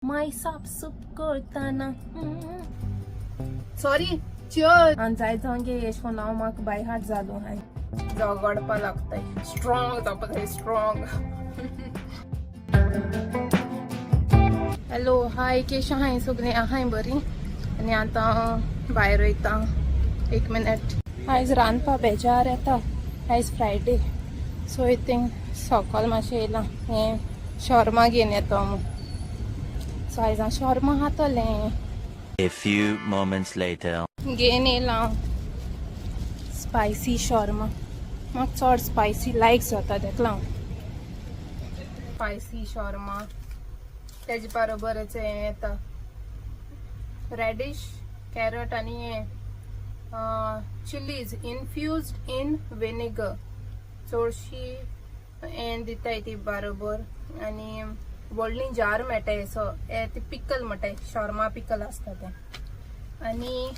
माय सापसूप करताना sorry chair आनी जायतो गे एश कोन्न हांव म्हाका बाय हार्ट जालो हाय झगडपा लागताय स्ट्रॉंग जावपा जाय स्ट्रॉंग. हॅलो हाय केश आहाय सगळीं आहाय बरी आनी आतां भायर वयता 1 मिनट. आयज रांदपा बेजार येता आयज फ्रायडे सो थिंग सकाळ मातशें येयलां हें शॉर्मा घेवन येता म्हूण सो आयज हांव shawarma खातलें. A few moments later. घेवन येयलां स्पायसी शॉर्मा म्हाका चड स्पायसी लायक जाता तेका लागून स्पायसी शॉर्मा तेजे बरोबरच हें येता रेडिश कॅरट आनी हें चिलीज इन्फ्युज्ड इन विनेगर चडशी हें दिताय ती बरोबर आनी व्हडली जार मेळटाय सो हे ती पिकल म्हणटाय शॉर्मा पिकल आसता तें आनी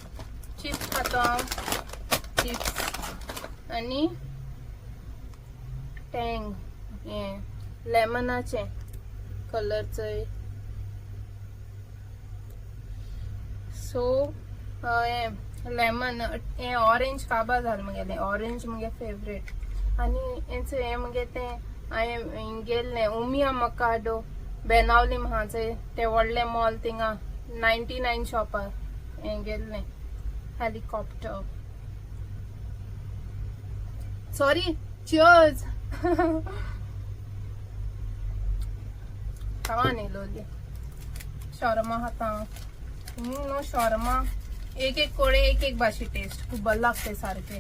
चिप्स खाता चिप्स आनी टँग हें लेमनाचें कलरचंय सो हें लेमन हें ऑरेंज काबार जालें म्हगेलें ऑरेंज म्हगे फेवरेट आनी हेंचो हें म्हगे तें हांवें गेल्लें उमिया मकाडो बेनावली म्हाजय तें व्हडलें मॉल थिंगा 99 शॉपार हें गेल्लें हेलिकॉप्टर सॉरी चियर्स खावान येयलोली शॉर्मा खाता नो शॉर्मा एक एक कोडे एक एक भाशी टेस्ट खूब बरें लागते सारके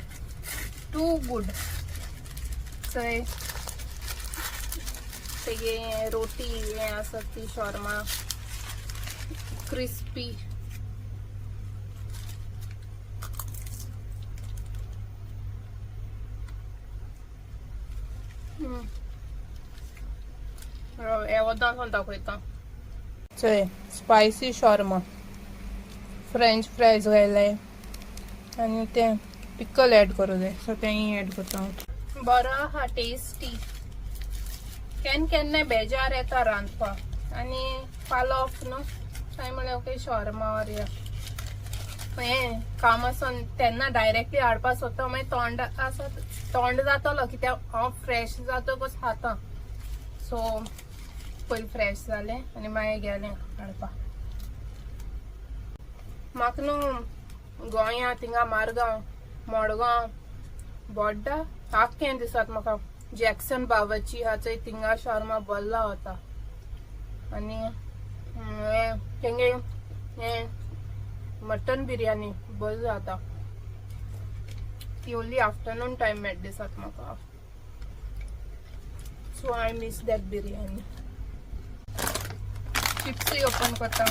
टू गुड चय तेगे रोटी हें आसत ती शॉर्मा क्रिस्पी हे वदांसून दाखयता चय स्पायसी शॉर्मा फ्रेंच फ्रायज घायले आनी तें पिकल एड करूं जाय सो तेंय एड करता बरो आहा टेस्टी केन्ना बेजार येता रांदपा आनी फालो ऑफ न्हू काय म्हळ्यार ओके शॉर्मा ऑर हें काम आसन तेन्ना डायरेक्टली हाडपा सोदता मागीर तोंड जातलो कित्याक हांव फ्रेश जातकच खाता सो पयलीं फ्रेश जालें आनी मागीर गेलें हाडपा म्हाका न्हू गोंया थिंगा मारगांव मडगांव बोड्डा आख्खें दिसत म्हाका जॅक्सन बावर्ची हा चंय थिंगा शॉर्मा बल्ला होता आनी हें तेंगे हें मटन बिर्याणी बरी जाता ती ओन्ली आफ्टरनून टायम मेळ दिसत म्हाका so I miss that biryani. चिप्सूय ओपन करता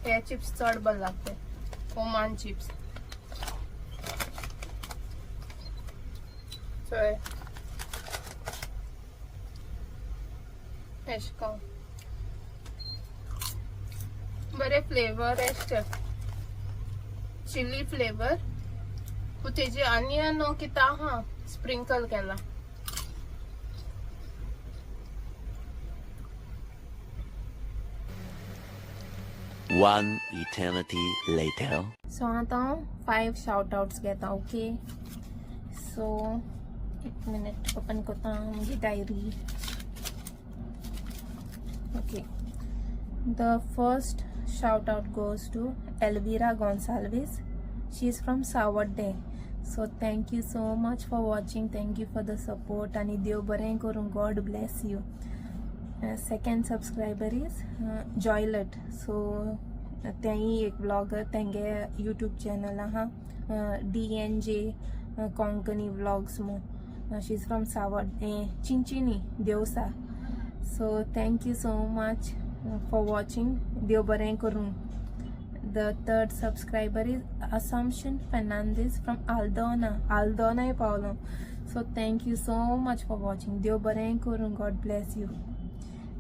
हे चिप्स चड बरें लागते ओमान चिप्स चोय एश कोन्न बरे फ्लेवर एशे चिली फ्लेवर तेजे ऑनियन किता हा स्प्रिंकल केला One eternity later. सो आतां 5 शाउट आउट्स घेता ओके सो 1 मिनट ओपन करता म्हजी diary okay the first shout out goes to Elvira Gonsalves. She is from Sawadde. So thank you so much for watching. Thank you for the support. Ani Dev Baren Korun. God bless you. Second subscriber is Joylet. So तेही एक blogger तेंगे YouTube channel आहा DNJ Konkani vlogs मो she is from Savordem Chinchinim Deussua. So thank you so much for watching. Dev Baren Korun. The third subscriber is Assumption Fernandez from Aldona Paulo. So thank you so much for watching. Dev Baren Korun. God bless you.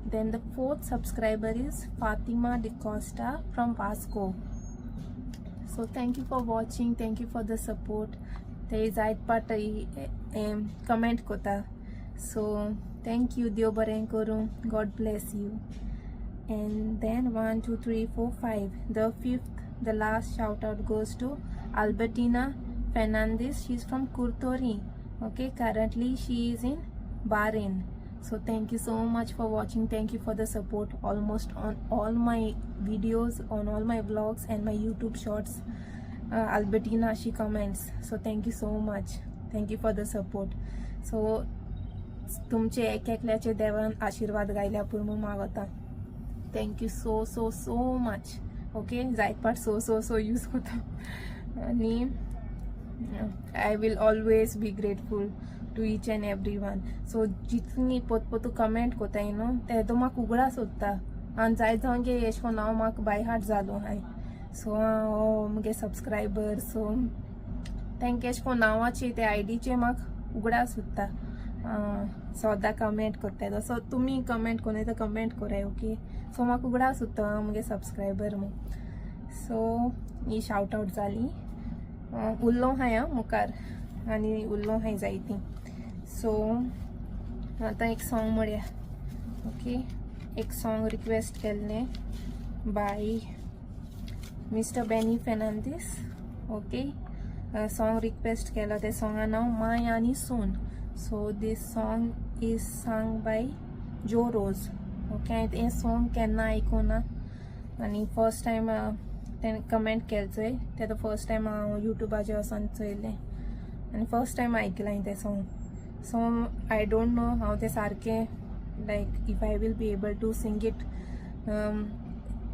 Then the fourth subscriber is Fatima De Costa from Vasco. So thank you for watching. Thank you for the support. ते जायत पाट comment कोता. So thank you. देव बरें करूं. God bless you. And then 1 2 3 4 5, the fifth, the last shout out goes to Albertina Fernandez. She's from Kurtori. Okay, currently she is in Bahrain. So thank you so much for watching. Thank you for the support almost on all my videos, on all my vlogs and my YouTube shorts. Albertina, she comments. So thank you so much. Thank you for the support. So तुमचे एकल्याचे देवान आशीर्वाद गायल्या पुरमू मागता. Thank you so much. Okay, जायत पाट सो use करता. आणि I will always be grateful to each and every one. सो जितली पोतू कमेंट कोताय न्हू ते तो म्हाका उगडास सोदता. आनी जायत जावन गे एश कोन हांव म्हाका बाय हार्ट जालो हाय. सो मुगे सबस्क्रायबर. सो तेंके एश कोन नांवाचे ते आयडीचे म्हाका उगडास सोदता. सद्दां कमेंट करता. सो तुमी कमेंट कोनाय तर कमेंट कोराय. ओके, सो म्हाका उगडास सोदता मुगे सबस्क्रायबर मू. सो ही शाउट आउट जाली. उरलो हाय मुखार आनी उरलो हाय जायती. सो आतां एक सॉंग म्हणया. ओके, एक सॉंग रिक्वेस्ट केल्लें बाय मिस्टर बेनी फेर्नांडीस. ओके, सॉंग रिक्वेस्ट केलो. ते सॉंगा नांव माय आनी सून. So this song is sung by Joe Rose. Okay, हे song केन्ना आयकुना आनी फर्स्ट टायम तेणें कमेंट केल्चोय. ते तो फर्स्ट टायम हांव युट्यूबाचेर वचोन चोयलें आनी फर्स्ट टायम आयकलां हांवें तें song. So I don't know हांव तें सारकें like if I will be able to sing it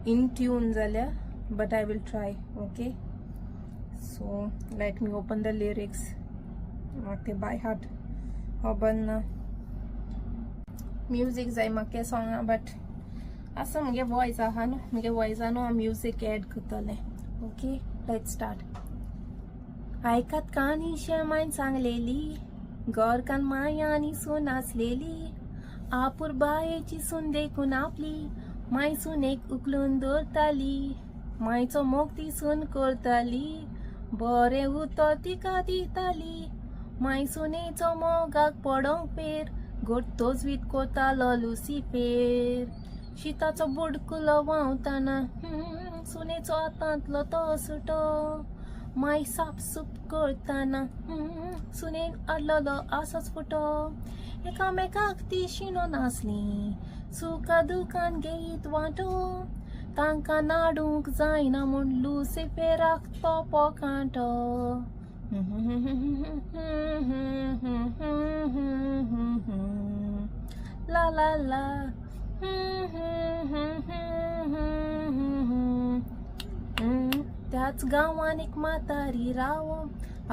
in tune जाल्यार, but I will try. Okay, so let me open the lyrics. म्हाका तें बाय हार्ट खबर ना. म्युजीक जाय म्हाका सॉंगा, बट आसा मुगे वॉयस आहा न्हू. मुगे वॉयसानू हांव म्युजीक एड करतलें. Okay, let's start. आयकात काणी शेमायन सांगलेली, गोरकान माया आनी सून आसलेली. आपूर बायेची सून देखून आपली माय सुनेक उखलून दवरताली. मायचो मोग ती सून करताली, बरें उतर तिका दिताली. माय सुनेचो मोगाक पडोंक पेर, घोट्टोच वीत कोतालो लुसिफेर. शिताचो बुडकुलो व्हांवताना सुनेचो हातांतलो तो सुटो. माय सापसूप करताना सुनेन आडलोलो आसोच फुटो. एकामेकाक ती शिनो नासली, सुका दुखान घेयत वांटो. तांकां नाडूंक जायना म्हूण लुसिफेराक तोपो कांटो. ला ला ला. त्याच गांवान एक म्हातारी रावो,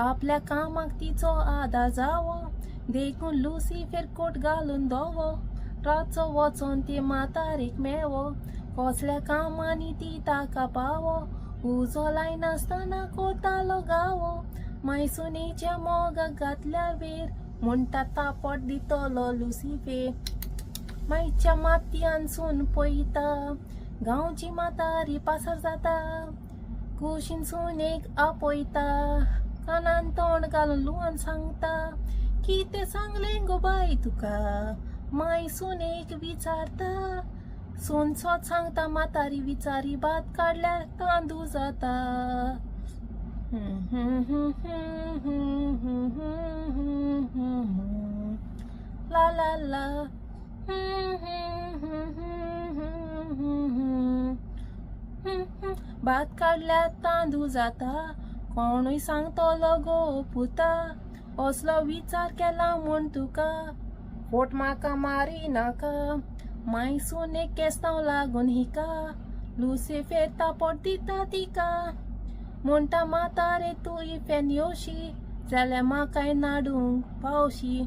आपल्या कामाक तिचो आदार जावो. देखून लुसिफेर कोट घालून धोवो, रातचो वचोन ते म्हातारेक मेवो. कसल्या कामांनी ती ताका पावो, उजो लायनासतना कोतालो गावो. माय सुनेच्या मोगाक घातल्या वेर, म्हणटा तापट दितलो लुसिफेर. मायच्या मातयान सून पळयता, गांवची म्हातारी पासर जाता. कुशीन सुनेक आपयता, कानान तोंड घालून लुवान सांगता. कितें सांगलें गो बाय तुका, माय सुनेक विचारता. सून सोच सांगता म्हातारी विचारी, भात काडल्यार तांदूळ जाता. ला ला ला. भात काडल्यार तांदूळ जाता, कोणूय सांगतलो गो पुता. असलो विचार केला म्हूण तुका, फोट म्हाका मारी नाका. माय सुनेक केस्तांव लागून हिका, लुसिफेर तापट दिता तिका. म्हणटा म्हातारे तूं इफेन योशी, जाल्यार म्हाकाय नाडूंक पावशी.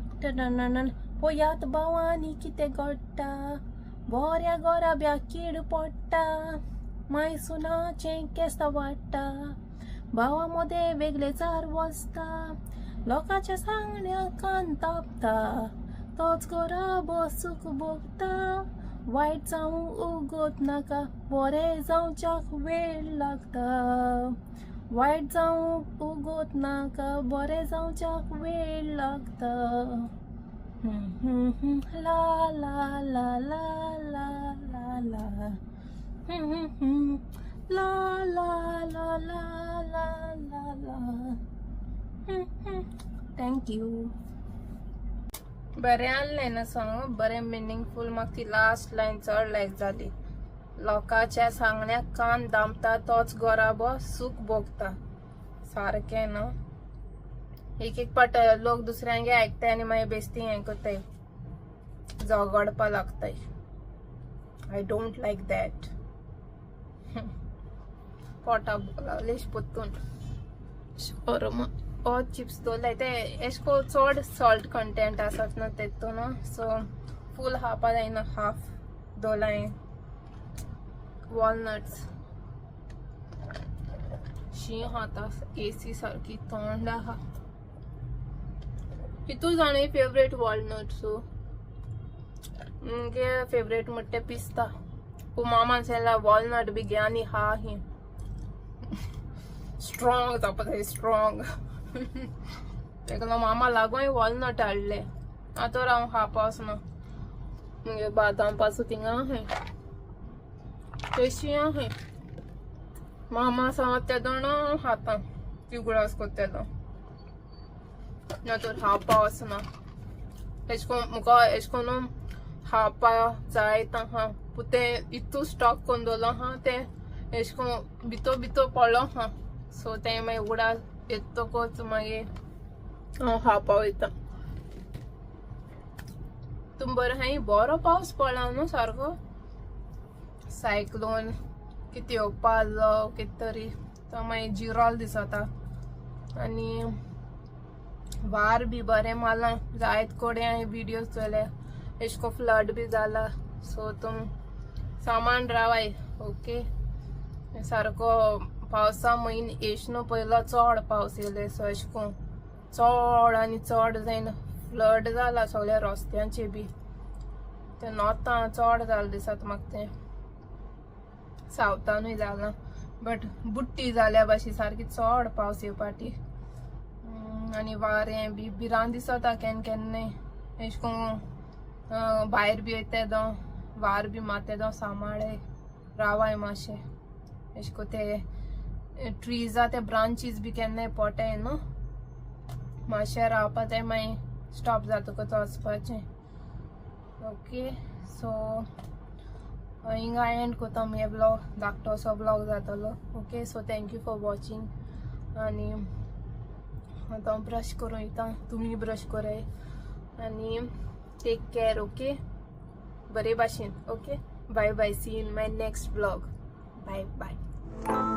पयात भावांनी कितें घडटा, बऱ्या गोराब्याक कीड पडटा. माय सुनाचें केस्तां वाडटा, भावा मदें वेगळे जार वसता. लोकांच्या सांगण्याक कान तापता, तोच गोराबो सूख भोगता. वायट जावंक उगोत नाका, बरें जावच्याक वेळ लागता. वाईट जावंक उगोत नाका बरें जावच्याक वेळ लागता ला ला ला ला ला ला ला ला ला ला ला ला ला थँक्यू. बरें आसलें ना सॉंग, बरें मिनिंगफूल. म्हाका ती लास्ट लायन चड लायक जाली. लोकांच्या सांगण्याक कान दामता तोच गोराबो सूख भोगता. सारकें न्हू. एक पाट लोक दुसऱ्यांगे आयकताय आनी मागीर बेश्टी हें कोत्ताय, झगडपा लागताय. I don't like that. पोटा लागलेश पोत्तून शोरमा ओ चिप्स दवरलाय ते एशको चड सॉल्ट कंटेंट आसात न्हू तेतून, सो फूल हापा जायना, हाफ दवरलाय. वॉलनट्स शी हाता एसी सारकी थंड आहा. कितू जाणे फेवरेट वॉलनट्स मुगे फेवरेट म्हणटे पिस्ता. पूण मामान सांगला वॉलनट बी घे आनी हा ही स्ट्रॉंग जावपा जाय, स्ट्रॉंग. तेका मामा लागून वॉलनट हाडले. आतां हांव खावपा वचना. मुगे बादाम पासूं थिंगा आहाय, तेशी आहाय. मामा सांग तेदोण खाता तिगुळास कोत्तेलो. नातर खावपा वचना. एशकोन मुका एशकोन खावपा जाय आहा. पूण ते इतू स्टॉक कोन्न दवरलो आहा ते एशकोन भितो भितो पडलो आहा. सो ते मागीर उगडा येतकोच मागीर हांव खावपा वयता. तुम बरें हाय? बरो पावस पडला न्हू सारको. सायक्लोन कितें येवपा आसलो कितें तरी. तो मागीर जिरोल दिसता आनी वार बी बरें मारला. जायत कोडे हांवें विडियोज चोयले एशको फ्लड बी जाला. सो तुम सामान रावाय. ओके. सारको पावसा म्हयन येशनो पयलो चड पावस येयले. सो एशको चड आनी चड जायन फ्लड जाला सगळ्या रस्त्यांचे बी. ते नॉर्थां चड जाला दिसता म्हाका. ते सावथानूय जाला बट बुट्टी जाल्या भाशी सारकी चड पावस येवपाटी. आनी वारें बी भिरांत दिसता केन्ना केन्नाय. एशको भायर बी वयता दो वार बी मारता दो सांबाळे रावाय मातशें. एशको ते ट्रीजा ते ब्रांचीस बी केन्नाय पडटाय न्हू. मातशें रावपा जाय मागीर स्टॉप जातकच वचपाचें. ओके. सो हिंगा एंड कोता हे ब्लॉग. धाकटोसो ब्लॉग जातलो. Okay. So thank you for watching. आनी आतां ब्रश करूं वयता. तुमी ब्रश कराय आनी टेक केअर. ओके. बरे भाशेन. Okay. Bye bye. See in my next blog. Bye bye.